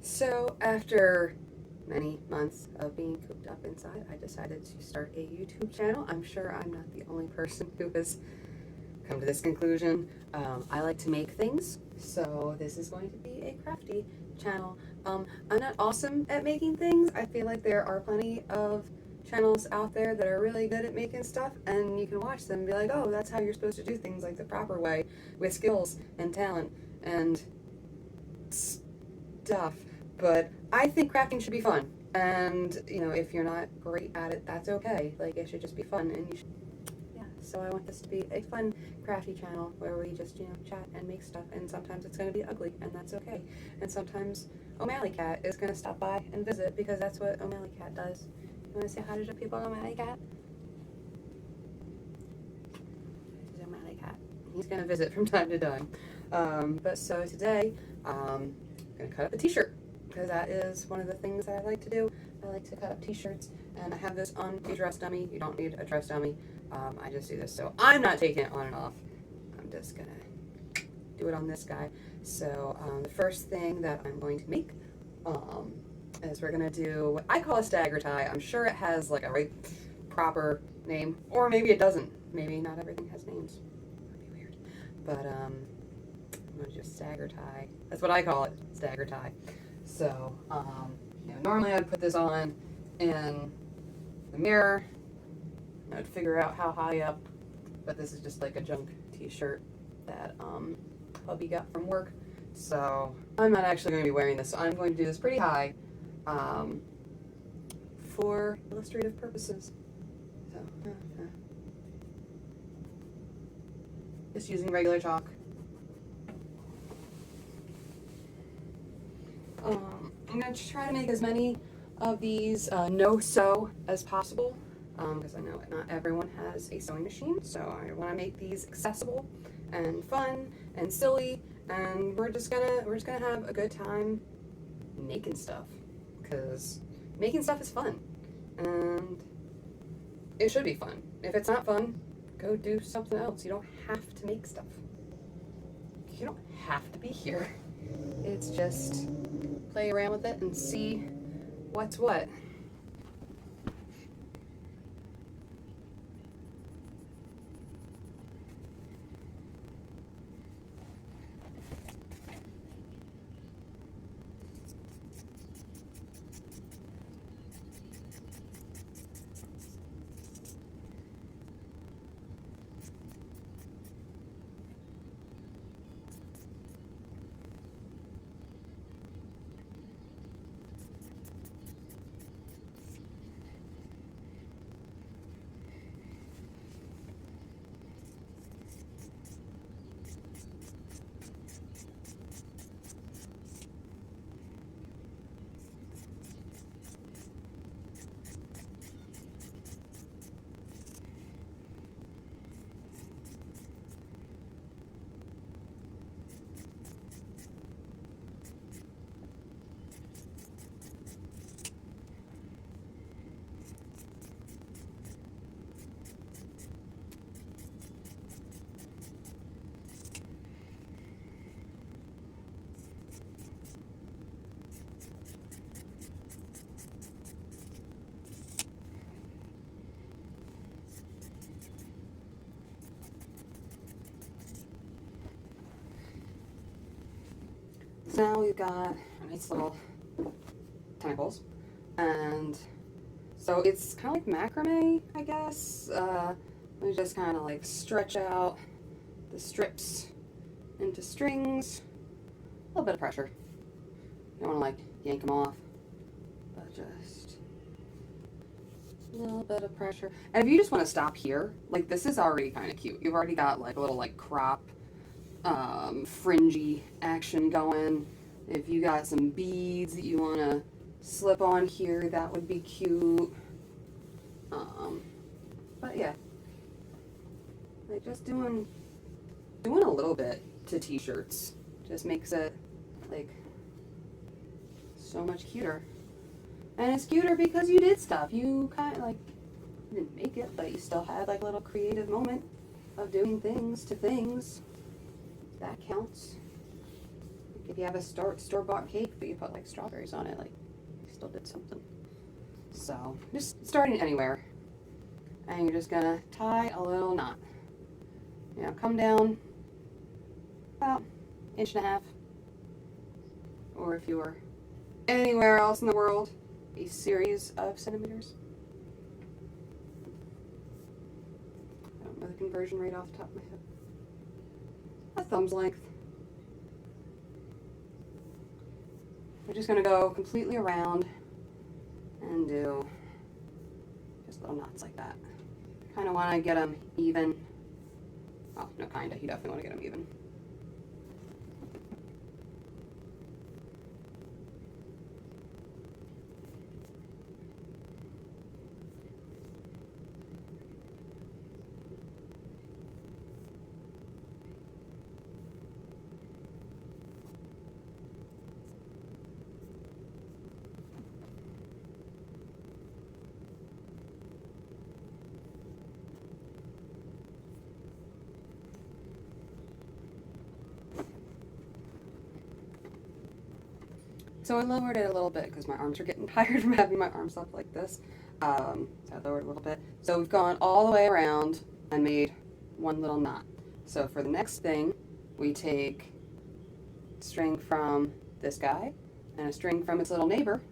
So after many months of being cooped up inside, I decided to start a YouTube channel. I'm sure I'm not the only person who has come to this conclusion. I like to make things, so this is going to be a crafty channel. I'm not awesome at making things. I feel like there are plenty of channels out there that are really good at making stuff, and you can watch them and be like, oh, that's how you're supposed to do things, like the proper way, with skills and talent and stuff. But I think crafting should be fun. And, if you're not great at it, that's okay. Like, it should just be fun. And you should, yeah. So I want this to be a fun, crafty channel where we just, chat and make stuff. And sometimes it's going to be ugly, and that's okay. And sometimes O'Malley Cat is going to stop by and visit because that's what O'Malley Cat does. You want to say hi to the people on O'Malley Cat? This is O'Malley Cat. He's going to visit from time to time. But so today, I'm going to cut up a t-shirt because that is one of the things that I like to do. I like to cut up t-shirts, and I have this on a dress dummy. You don't need a dress dummy. I just do this, so I'm not taking it on and off. I'm just going to do it on this guy. So the first thing that I'm going to make is we're going to do what I call a stagger tie. I'm sure it has like a right proper name, or maybe it doesn't. Maybe not everything has names. That'd be weird. But I'm going to just stagger tie. That's what I call it, stagger tie. So, normally I'd put this on in the mirror. I'd figure out how high up, but this is just like a junk t-shirt that hubby got from work. So I'm not actually going to be wearing this. So I'm going to do this pretty high for illustrative purposes. So, just using regular chalk. I'm going to try to make as many of these no-sew as possible because I know not everyone has a sewing machine, so I want to make these accessible and fun and silly, and we're just gonna have a good time making stuff because making stuff is fun and it should be fun. If it's not fun, go do something else. You don't have to make stuff. You don't have to be here. It's just play around with it and see what's what. So now we've got nice little tentacles, and so it's kind of like macrame, I guess. We just kind of like stretch out the strips into strings. A little bit of pressure. You don't want to like yank them off, but just a little bit of pressure. And if you just want to stop here, like this is already kind of cute. You've already got like a little like crop, fringy action going. If you got some beads that you want to slip on here, that would be cute. But yeah, like just doing a little bit to t-shirts just makes it like so much cuter. And it's cuter because you did stuff. You kind of like, you didn't make it, but you still had like a little creative moment of doing things to things. That counts. if you have a store-bought cake, but you put like strawberries on it, like you still did something. So just starting anywhere, and you're just gonna tie a little knot. You know, come down about 1.5 inches, or if you were anywhere else in the world, a series of centimeters. I don't know the conversion rate off the top of my head. A thumb's length. We're just going to go completely around and do just little knots like that. Kind of want to get them even. Oh, no, kind of. You definitely want to get them even. So I lowered it a little bit because my arms are getting tired from having my arms up like this. So I lowered it a little bit. So we've gone all the way around and made one little knot. So for the next thing, we take string from this guy and a string from its little neighbor,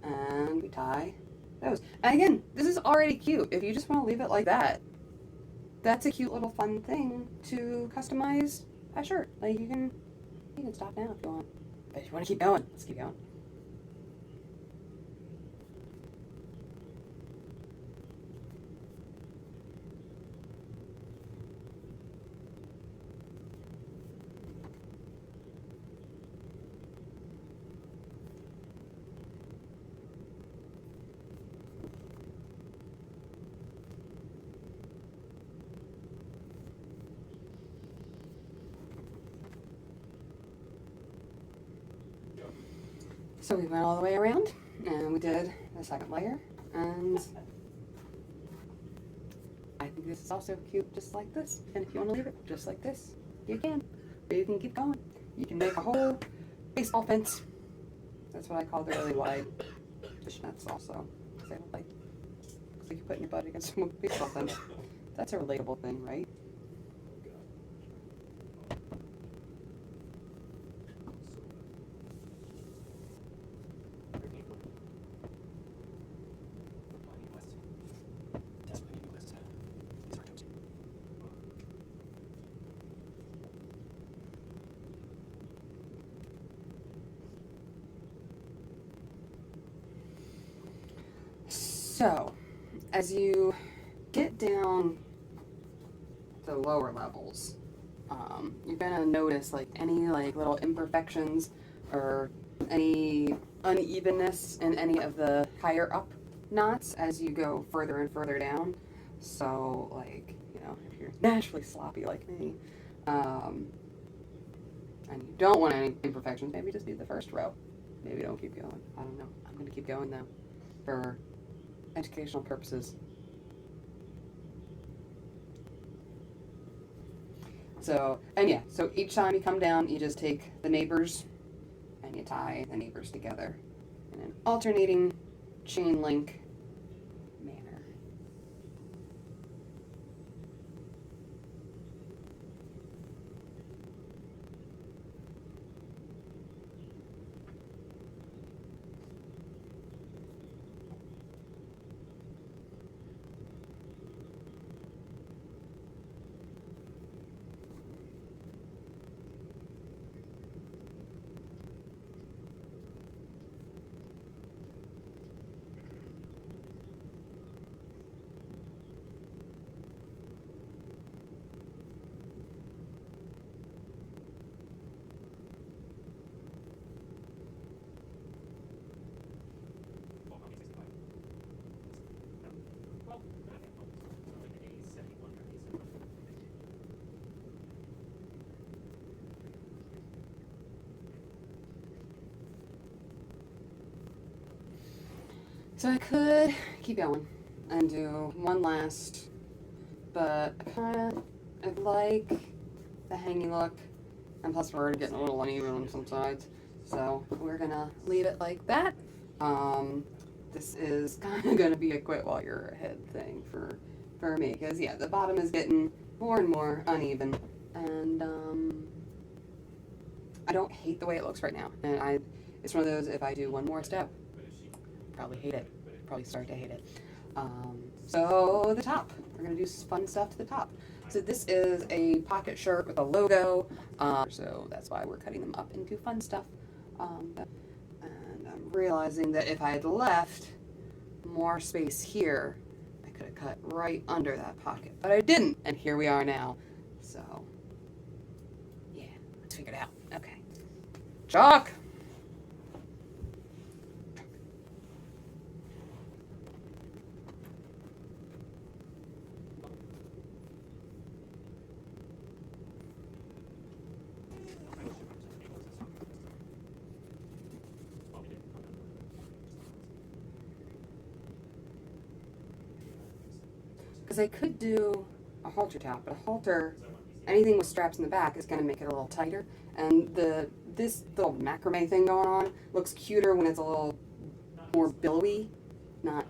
and we tie those. And again, this is already cute. If you just want to leave it like that, that's a cute little fun thing to customize a shirt. Like you can stop now if you want. But if you want to keep going, let's keep going. So we went all the way around, and we did the second layer, and I think this is also cute just like this. And if you want to leave it just like this, you can. Or you can keep going. You can make a whole baseball fence. That's what I call the really wide fishnets also. Because they look like you putting your butt against a baseball fence. That's a relatable thing, right? So, as you get down the lower levels, you're gonna notice like any like little imperfections or any unevenness in any of the higher up knots as you go further and further down. So, like, you know, if you're naturally sloppy like me, and you don't want any imperfections, maybe just do the first row. Maybe don't keep going. I don't know. I'm gonna keep going though, for educational purposes. So, and yeah, so each time you come down, you just take the neighbors and you tie the neighbors together in an alternating chain link manner. So I could keep going and do one last, but I like the hanging look, and plus we're already getting a little uneven on some sides. So we're gonna leave it like that. This is kind of gonna be a quit while you're ahead thing for me, because yeah, the bottom is getting more and more uneven, and I don't hate the way it looks right now, and it's one of those, if I do one more step, probably hate it, probably start to hate it. So the top, we're gonna do fun stuff to the top. So this is a pocket shirt with a logo, so that's why we're cutting them up into fun stuff. And I'm realizing that if I had left more space here, I could have cut right under that pocket, but I didn't, and here we are now. So yeah, let's figure it out. Okay, chalk. Because I could do a halter top, but a halter, anything with straps in the back is going to make it a little tighter. And this little macrame thing going on looks cuter when it's a little more billowy, not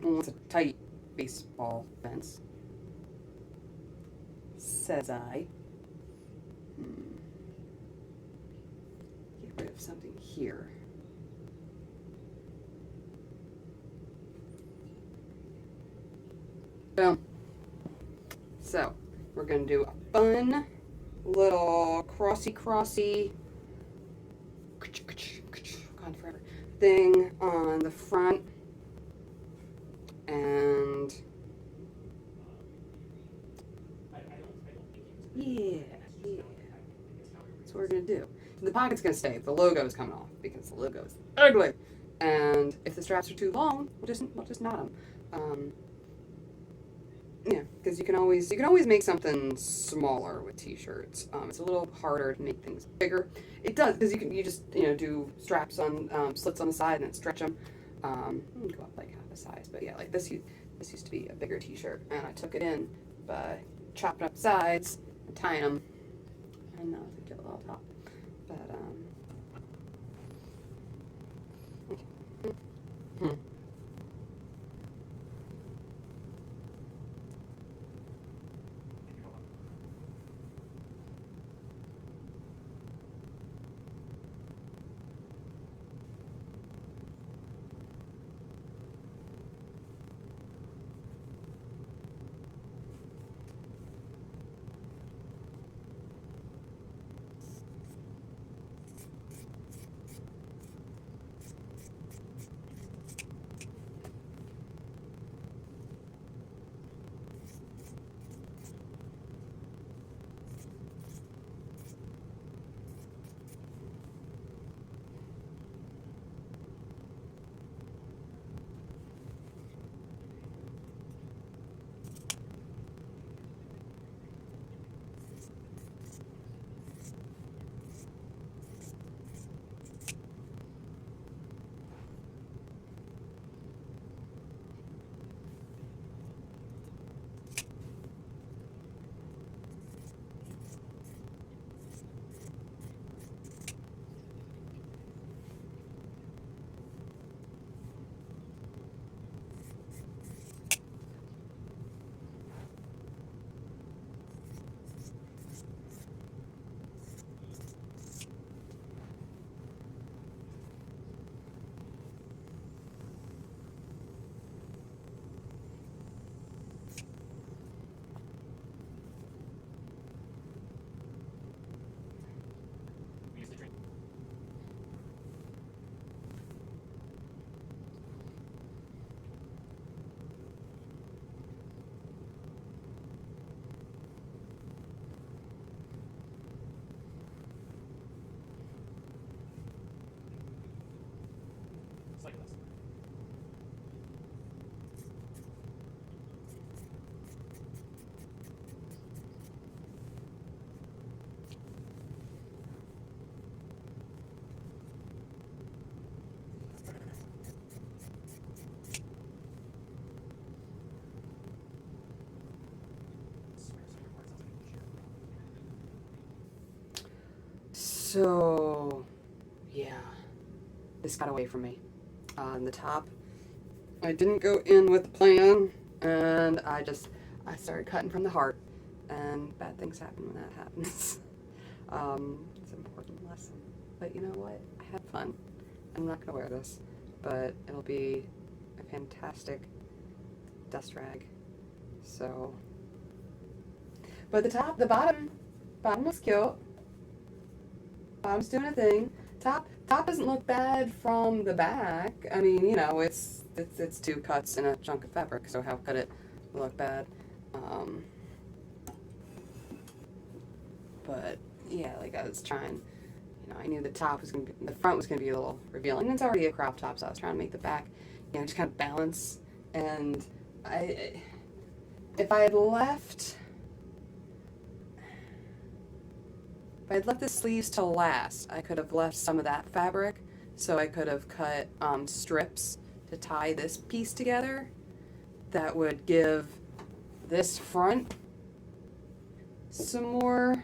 when it's a tight baseball fence. Says I. Get rid of something here. Boom. So, we're going to do a fun little crossy, gone forever, thing on the front. And yeah. That's what we're going to do. The pocket's going to stay. The logo's coming off because the logo's ugly. And if the straps are too long, we'll just knot them. Yeah, because you can always make something smaller with t-shirts. It's a little harder to make things bigger. It does, because you just do straps on slits on the side and then stretch them. You can go up like half a size, but yeah, like this used to be a bigger t-shirt, and I took it in by chopping up sides and tying them, and now it's a cute little top. But okay. So, yeah, this got away from me. On the top, I didn't go in with the plan, and I started cutting from the heart, and bad things happen when that happens. It's an important lesson. But you know what? I had fun. I'm not gonna wear this, but it'll be a fantastic dust rag. So, but the bottom was cute. Bottom's doing a thing. Top doesn't look bad from the back. I mean, you know, it's 2 cuts and a chunk of fabric, so how could it look bad? But yeah, like I was trying, you know, I knew the front was gonna be a little revealing. And it's already a crop top, so I was trying to make the back, you know, just kind of balance. And if I had left the sleeves to last, I could have left some of that fabric, so I could have cut strips to tie this piece together. That would give this front some more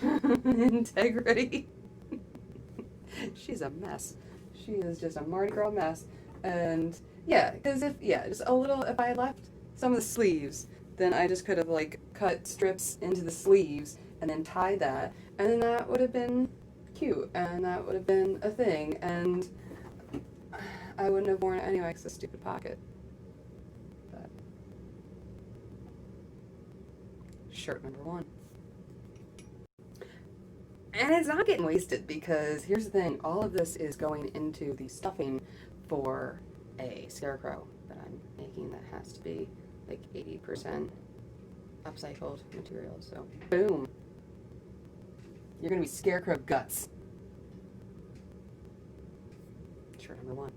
integrity. She's a mess. She is just a Mardi Gras mess. And yeah, because if I had left some of the sleeves, then I just could have like cut strips into the sleeves and then tied that, and then that would have been cute, and that would have been a thing, and I wouldn't have worn it anyway because of the stupid pocket. But shirt number 1. And it's not getting wasted, because here's the thing, all of this is going into the stuffing for a scarecrow that I'm making that has to be like 80% upcycled material. So boom, you're gonna be scarecrow guts. Shirt number 1.